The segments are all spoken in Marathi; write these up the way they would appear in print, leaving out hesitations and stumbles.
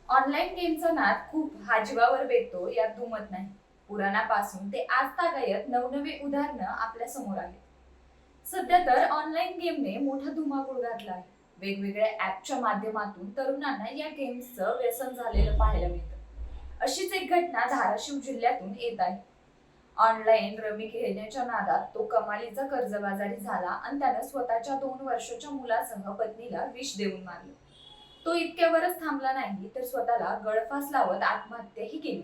ऑनलाईन गेमचा नाद खूप हा जीवावर बेततो यात दुमत नाही. पुराणापासून ते आजतागायत नवनवी उदाहरणं आपल्या समोर आहेत. सध्या तर ऑनलाईन गेमने मोठा धुमाकूळ घातला आहे. वेगवेगळ्या ऍपच्या माध्यमातून तरुणांना या गेम्सचं व्यसन झालेलं पाहायला मिळतं. अशीच एक घटना धाराशिव जिल्ह्यातून येत आहे. ऑनलाईन रमी खेळण्याच्या नादात तो कमालीचा कर्जबाजारी झाला आणि त्यानं स्वतःच्या 2 वर्षाच्या मुलासह पत्नीला विष देऊन मारलं. तो इतक्यावरच थांबला नाही तर स्वतःला गळफास लावत आत्महत्याही केली.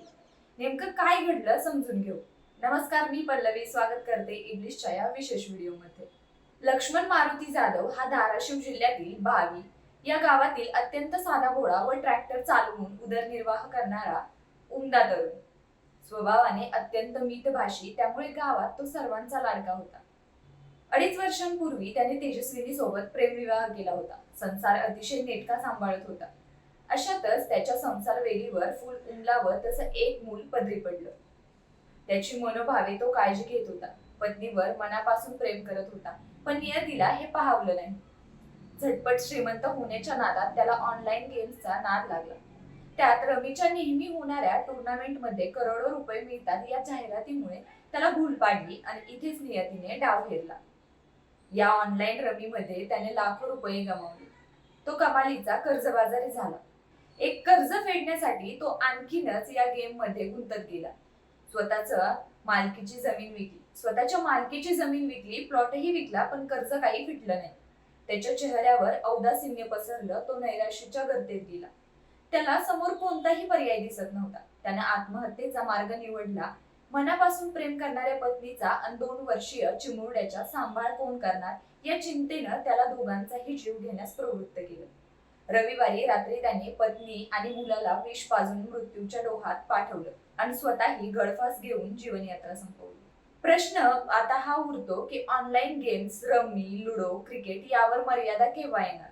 नेमकं काय घडलं समजून घेऊ. नमस्कार, मी पल्लवी स्वागत करते इब्लिशच्या या विशेष व्हिडिओमध्ये. लक्ष्मण मारुती जाधव हा धाराशिव जिल्ह्यातील भावी या गावातील अत्यंत साधाभोळा व ट्रॅक्टर चालवून उदरनिर्वाह करणारा उमदा तरुण. स्वभावाने अत्यंत मितभाषी, त्यामुळे गावात तो सर्वांचा लाडका होता. 2.5 वर्षांपूर्वी त्याने तेजस्विनी सोबत प्रेमविवाह केला होता. संसार अतिशय नेटका सांभाळत होता. अशातच त्याच्या संसार वेलीवर फुल उमलावं तसं एक मूल पदरी पडलं. त्याची मनोभावे तो काळजी घेत होता. पत्नीवर मनापासून प्रेम करत होता, पण नियतीला हे पाहावलं नाही. झटपट श्रीमंत होण्याच्या नादात त्याला ऑनलाईन गेम्सचा नाद लागला. त्यात रमीच्या नेहमी होणाऱ्या टुर्नामेंटमध्ये करोडो रुपये मिळतात या जाहिरातीमुळे त्याला भूल पाडली आणि इथेच नियतीने डाव घेरला. या ऑनलाईन रमीमध्ये त्याने लाखो रुपये गमावले. तो कमालीचा कर्जबाजारी झाला. एक कर्ज फेडण्यासाठी तो आणखीनच या गेम मध्ये गुंतत गेला. स्वतःच्या मालकीची जमीन विकली, प्लॉटही विकला, पण कर्ज काही फिटलं नाही. त्याच्या चेहऱ्यावर औदासिन्य पसरलं. तो नैराश्याच्या गर्तेत गेला. त्याला समोर कोणताही पर्याय दिसत नव्हता. त्याने आत्महत्येचा मार्ग निवडला. मनापासून प्रेम करणाऱ्या पत्नीचा आणि 2 वर्षीय चिमुरड्याचा सांभाळ कोण करणार या चिंतेनं त्याला दोघांचाही जीव घेण्यास प्रवृत्त केलं. रविवारी रात्री त्याने पत्नी आणि मुलाला विष पाजून मृत्यूच्या डोहात पाठवलं आणि स्वतःही गळफास घेऊन जीवनयात्रा संपवली. प्रश्न आता हा उरतो की online games, rummy, ludo, cricket यावर मर्यादा केव्हा येणार?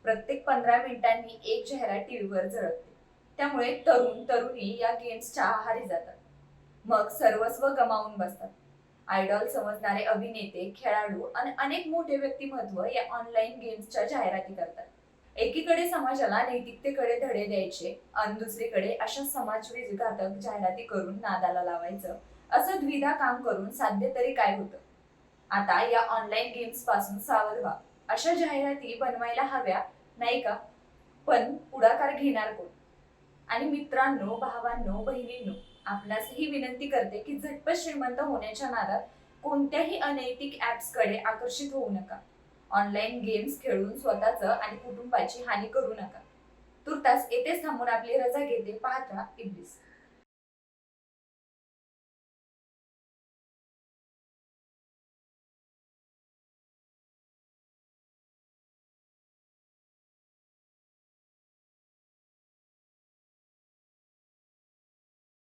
प्रत्येक 15 मिनिटांनी एक जाहिरात टीव्हीवर झळकते. त्यामुळे तरुणी या गेम्सच्या आहारी जातात. मग सर्वस्व गमावून बसतात. आयडॉल समजणारे अभिनेते, खेळाडू आणि अनेक मोठे व्यक्तिमत्व या ऑनलाईन गेम्सच्या जाहिराती करतात. एकीकडे समाजाला नैतिकतेकडे धडे द्यायचे आणि दुसरीकडे अशा समाजविघातक जाहिराती करून नादाला लावायचं, असं द्विधा काम करून साध्य तरी काय होतं? आता या ऑनलाईन गेम्स पासून सावध व्हा. अशा जाहिराती बनवायला हव्या नाही का? पण पुढाकार घेणार कोण? आणि मित्रांनो, भावांनो, बहिणींनो, आपणासही विनंती करते की झटपट श्रीमंत होण्याच्या नादात कोणत्याही अनैतिक ऍप्स कडे आकर्षित होऊ नका. ऑनलाईन गेम्स खेळून स्वतःचं आणि कुटुंबाची हानी करू नका. तुर्तास येथेच थांबून आपली रजा घेते. पाहत राहा इब्लिस.